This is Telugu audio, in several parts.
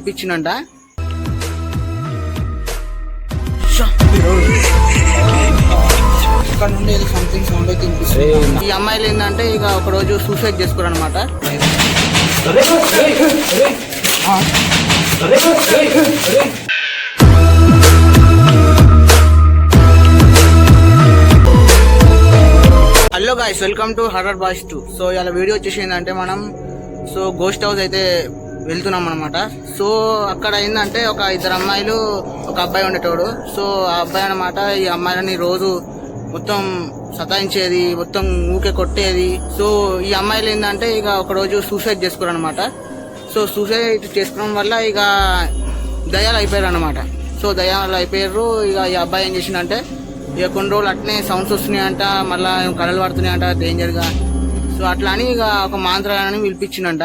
పిలిపించిందంట. ఇక్కడ నుండి ఏదో సంథింగ్ సౌండ్ అయితే వినిపిస్తుంది. ఈ అమ్మాయిలు ఏంటంటే ఇక ఒక రోజు సూసైడ్ చేసుకోరు అనమాట. Hello guys, welcome to horror boys 2. So ఇలా వీడియో వచ్చేసి ఏంటంటే మనం గోస్ట్ హౌస్ అయితే వెళ్తున్నాం అనమాట. సో అక్కడ ఏంటంటే ఒక ఇద్దరు అమ్మాయిలు ఒక అబ్బాయి ఉండేటోడు. సో ఆ అబ్బాయి అనమాట ఈ అమ్మాయిలని రోజు మొత్తం సతాయించేది, మొత్తం ఊకే కొట్టేది. సో ఈ అమ్మాయిలు ఏంటంటే ఇక ఒక రోజు సూసైడ్ చేసుకోరు అనమాట. సో సూసైడ్ చేసుకోవడం వల్ల ఇక దయ్యాలు అయిపోయారు అనమాట. సో దయ్యాలు అయిపోయారు. ఇక ఈ అబ్బాయి ఏం చేసిందంటే ఇక కొన్ని రోజులు అట్నే సౌండ్స్ వస్తున్నాయంట, మళ్ళీ కళలు పడుతున్నాయంట డేంజర్గా. సో అట్లా అని ఇక ఒక మాంత్రాన్ని పిలిపించిందంట.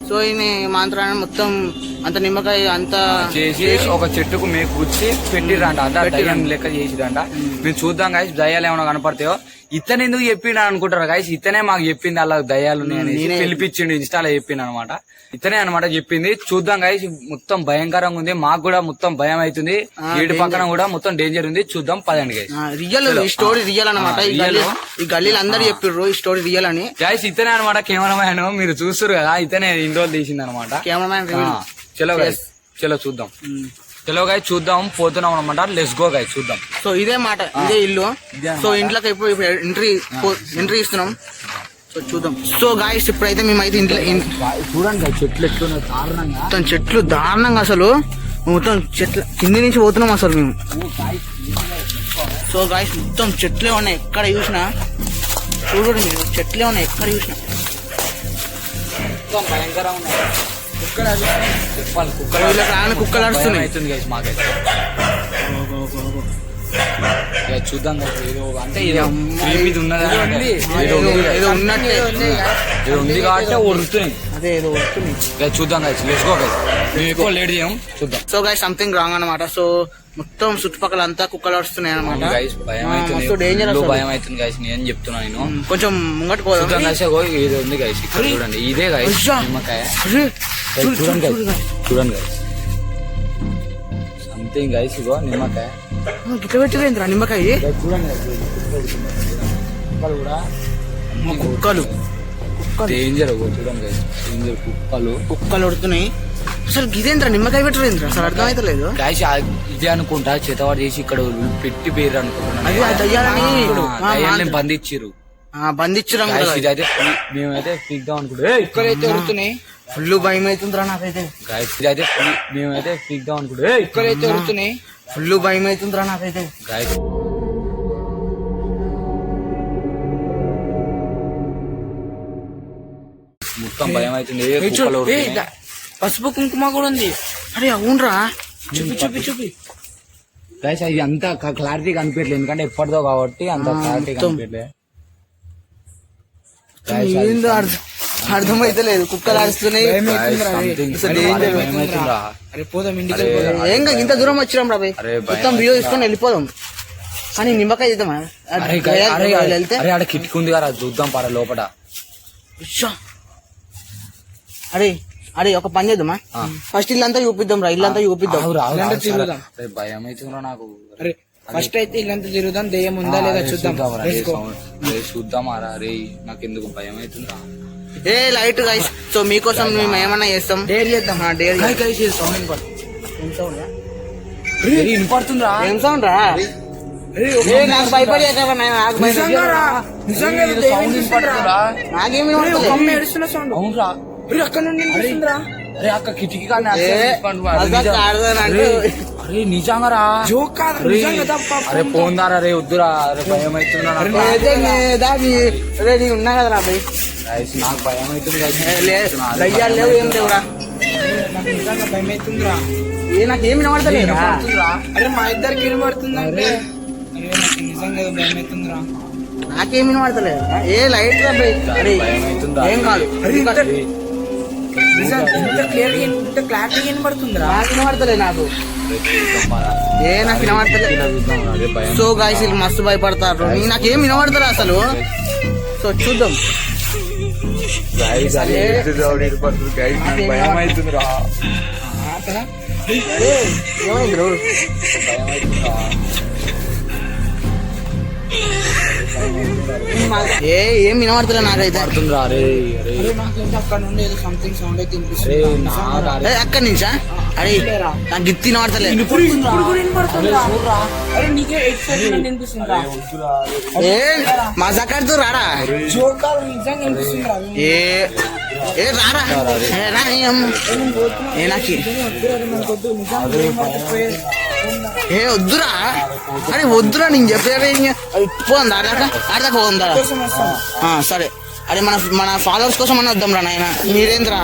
సో ఈయన మాంత్రాన్ని మొత్తం అంత నిమ్మకాయ అంతా చేసి ఒక చెట్టుకు మేకు కూర్చి పెట్టిరంట. అంత దయ్యం లెక్క చేసిరంట. మేము చూద్దాం గాయస్ దయ్యాలు ఏమైనా కనపడతాయో. ఇతను ఎందుకు చెప్పిండు అనుకుంటారు గాయస్, ఇతనే మాకు చెప్పింది అలా దయ్యాలు పిలిపించిండు, ఇన్స్టాలో చెప్పిండు అనమాట. ఇతనే అనమాట చెప్పింది. చూద్దాం గాయస్, మొత్తం భయంకరంగా ఉంది, మాకు కూడా మొత్తం భయం అవుతుంది. ఏడు పక్కన కూడా మొత్తం డేంజర్ ఉంది. చూద్దాం పదండి గాయస్. రియల్ ఈ స్టోరీ రియల్ అనమాట. ఈ గల్లీలు అందరు చెప్పిర్రు ఈ స్టోరీ రియల్ అని. గాయస్ ఇతనే అనమాట కెమెరామ్యాన్, మీరు చూస్తారు కదా, ఇతనే ఇన్ని రోజులు తీసింది అనమాట కెమెరామ్యాన్. చలో గాయస్, చలో చూద్దాం. చలో గాయస్ చూద్దాం, పోతున్నాం అనమాట. లెట్స్ గో గాయస్, చూద్దాం. సో ఇదే మాట, ఇదే ఇల్లు. సో ఇంట్లోకి ఎంట్రీ ఇస్తున్నాం. సో చూద్దాం. సో గాయస్ ఇప్పుడైతే మేమైతే ఇంట్లో చూడండి చెట్లు ఎట్లున్నాయి దారుణంగా, మొత్తం చెట్లు దారుణంగా, అసలు మొత్తం చెట్ల కింది నుంచి పోతున్నాం అసలు మేము. సో గాయస్ మొత్తం చెట్లే ఉన్నాయి ఎక్కడ చూసినా. చూడండి మీరు, చెట్లే ఉన్నాయి ఎక్కడ చూసినా. మొత్తం భయంకరంగా ఉన్నాయి. కుక్కలు అరుస్తున్నాయి. చూద్దాం అంటే ఏదో ఉన్నట్టే ఉంది కాబట్టి వరుతున్నాయి. అదే ఏదో వస్తున్నాయి. చూద్దాం గాయస్, లెట్స్ గో గాయస్. మేము ఎక్కువ లేట్ చేయం, చూద్దాం. సో గాయస్ సంథింగ్ రాంగ్ అనమాట. సో మొత్తం చుట్టుపక్కల అంతా కుక్కలు అరుస్తున్నాయి అనమాట. భయం అవుతుంది, భయం అవుతుంది గాయస్. నేను చెప్తున్నా, నేను కొంచెం ముంగట్ పోదాం. ఏదో ఉంది గాయస్ ఇక్కడ చూడండి. ఇదే గాయస్ నిమ్మకాయ. చూడండి గాయస్, చూడండి గాయస్ సంథింగ్ గాయస్. ఇగో నిమ్మకాయ గిట్ల పెట్టిరేంద్రా నిమ్మకాయ. కుక్కలు డేంజర్. చూడండి గాయస్, డేంజర్ కుక్కలు ఉడుతున్నాయి. అసలు గిదేంద్ర నిమ్మకాయ పెట్టరేంద్ర, అసలు అర్థమైతలేదు. గాయస్ ఇదే అనుకుంటా, చేతవాడు చేసి ఇక్కడ పెట్టి పేరు అనుకుంటున్నాను. బంధించారు ఇదైతే మేమైతే పీక్దాం అనుకుంటే కుక్కలైతే ఉడుతున్నాయి. ఫుల్ భయం అవుతుందిరా నాకైతే. గాయస్ ఇదైతే మేమైతే పీక్దాం అనుకుంటే కుక్కలైతే ఉడుతున్నాయి. ఫుల్ భయం అవుతుందిరా నాకైతే. గాయస్ మొత్తం భయం అవుతుంది. పసుపు కుంకుమ కూడా ఉంది. అరే అవునరా, చూపి. గాయస్ అది అంత క్లారిటీ కనిపించలేదు, ఎందుకంటే ఎప్పటిదో కాబట్టి అంత క్లారిటీ కనిపించలేదు. అర్థమైతే లేదు, కుక్కలు అరుస్తున్నాయి. ఏంగా ఇంత దూరం వచ్చినాం రా భయ్, మొత్తం వీడియో తీసుకొని వెళ్ళిపోదాం. కానీ నిమ్మకాయ చేద్దామా? వెళ్తే అరే కిటికీ ఉంది కదా, చూద్దాం పార లోపల. అరే ఒక పని చేద్దామా, ఫస్ట్ ఇల్లంతా చూపిద్దాం రా, ఇల్లంతా చూపిద్దాం. భయం అవుతుందిరా నాకు. ఫస్ట్ అయితే ఇల్లంతా తిరుగుదాం, దెయ్యం ఉందా లేదా చూద్దాం. చూద్దామా రే, నాకు ఎందుకు భయం అవుతుందిరా. ఏ లైట్ గైస్, సో మీకోసం మేము ఏమన్నా చేస్తాం, డేర్ చేద్దాం. వినపడుతుందిరా. ఏం సౌండ్ రా? నాకు భయపడే నాకేమి అవునరా. అక్క కిటికీ అరే నిజంగా రా, అరే పోందారా రే, వద్దురా. అరే భయం అవుతుందా ఉన్నా కదా రా భయ్, నాకు భయం అవుతుంది. దయ్యాలు లేవు, ఏం లేవురా. నిజంగా భయం అవుతుందిరా. నాకేం వినబడతలేదు. అరే మా ఇద్దరికి వినబడుతుందంటే నిజంగా భయం అవుతుందిరా. నాకేం వినబడతలేదు. ఏ లైట్ రా భయ్, ఏం కాదు. క్లారిటీ వినబడుతుందిరా, నాకు వినబడతలేదు. నాకు నాకు వినబడతలేదు. సో గాయస్ వీళ్ళు మస్తు భయపడతారు, నాకేం వినబడతారు అసలు. సో చూద్దాం. ఏమైంది బ్రో? ఏం వినబడతలే నాకైతే. అక్కడ నుండి ఏదో సంథింగ్ సౌండ్ అయితే వినిపిస్తుంది. అక్కడి నుంచా? అరే నాకు గిత్తి వినబడతలే. ఏ మజాకాడుతూ రారా? ఏ ఏ రారా? ఏ రా ఏ నాకి ఏ వద్దురా. అరే వద్దురా నేను చెప్పేది. పోందా ఆడదాకా పోందా? సరే. అరే మన ఫాలోవర్స్ కోసం అని వద్దాం రా నాయన. మీరేంద్రా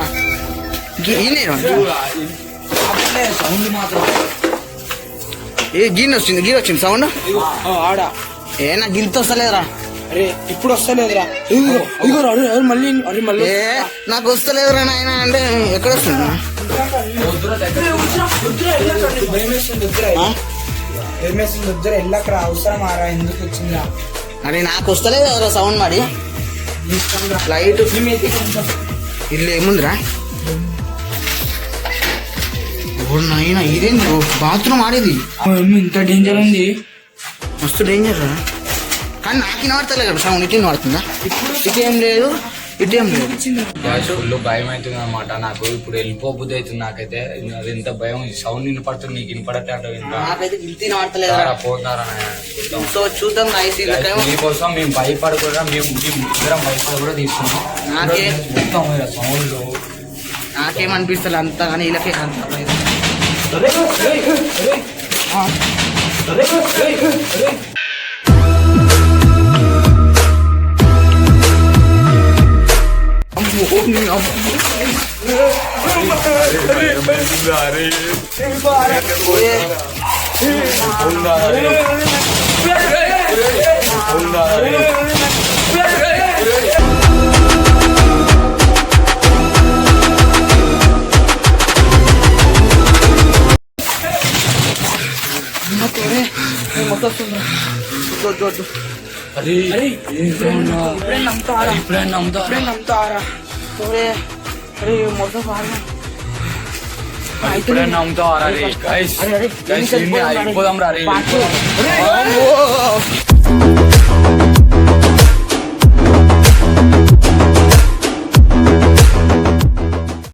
సౌండ్ మాత్రం ఏ గీన్ వచ్చింది సౌండ్. ఆడ ఏ నాకు గిల్త వస్తలేదురా. అరే ఇప్పుడు వస్తలేదురా. మళ్ళీ ఏ నాకు వస్తలేదురా నాయన. అంటే ఎక్కడ వస్తుంది? దగ్గర వెళ్ళకరా. అవసరం ఆరా ఎందుకు వచ్చిందా? అరే నాకు వస్తలేదు సౌండ్ మరి. లైట్ ఇల్లు ఏముందిరా? నాయన ఇదేంది బాత్రూమ్ ఆడేది? ఇంత డేంజర్ ఉంది. మస్తు డేంజర్ రా. కానీ నాకు వినబడతలే కదా సౌండ్. ఇటు వినబడుతుందా? ఇటు ఏం లేదు, ఇటు ఏం లేదు. ఫుల్ భయం అవుతుంది అనమాట నాకు. ఇప్పుడు వెళ్ళిపోబుద్ది అవుతుంది నాకైతే. అది ఎంత భయం. సౌండ్ వినపడుతుంది, నీకు వినపడతే అంటే నాకైతే గిల్తి వినబడతలేదు. పోతారా సో చూద్దాం మీకోసం మేము భయపడకుండా మేము ఇద్దరం భయపడ కూడా తీసుకున్నాం. సౌండ్లు నాకేమనిపిస్తుంది అంత, కానీ వీళ్ళకే అంత. ఇప్పుడే నమ్ముతారా? ఇప్పుడే నమ్ముతారా? అయిపోదాం రా.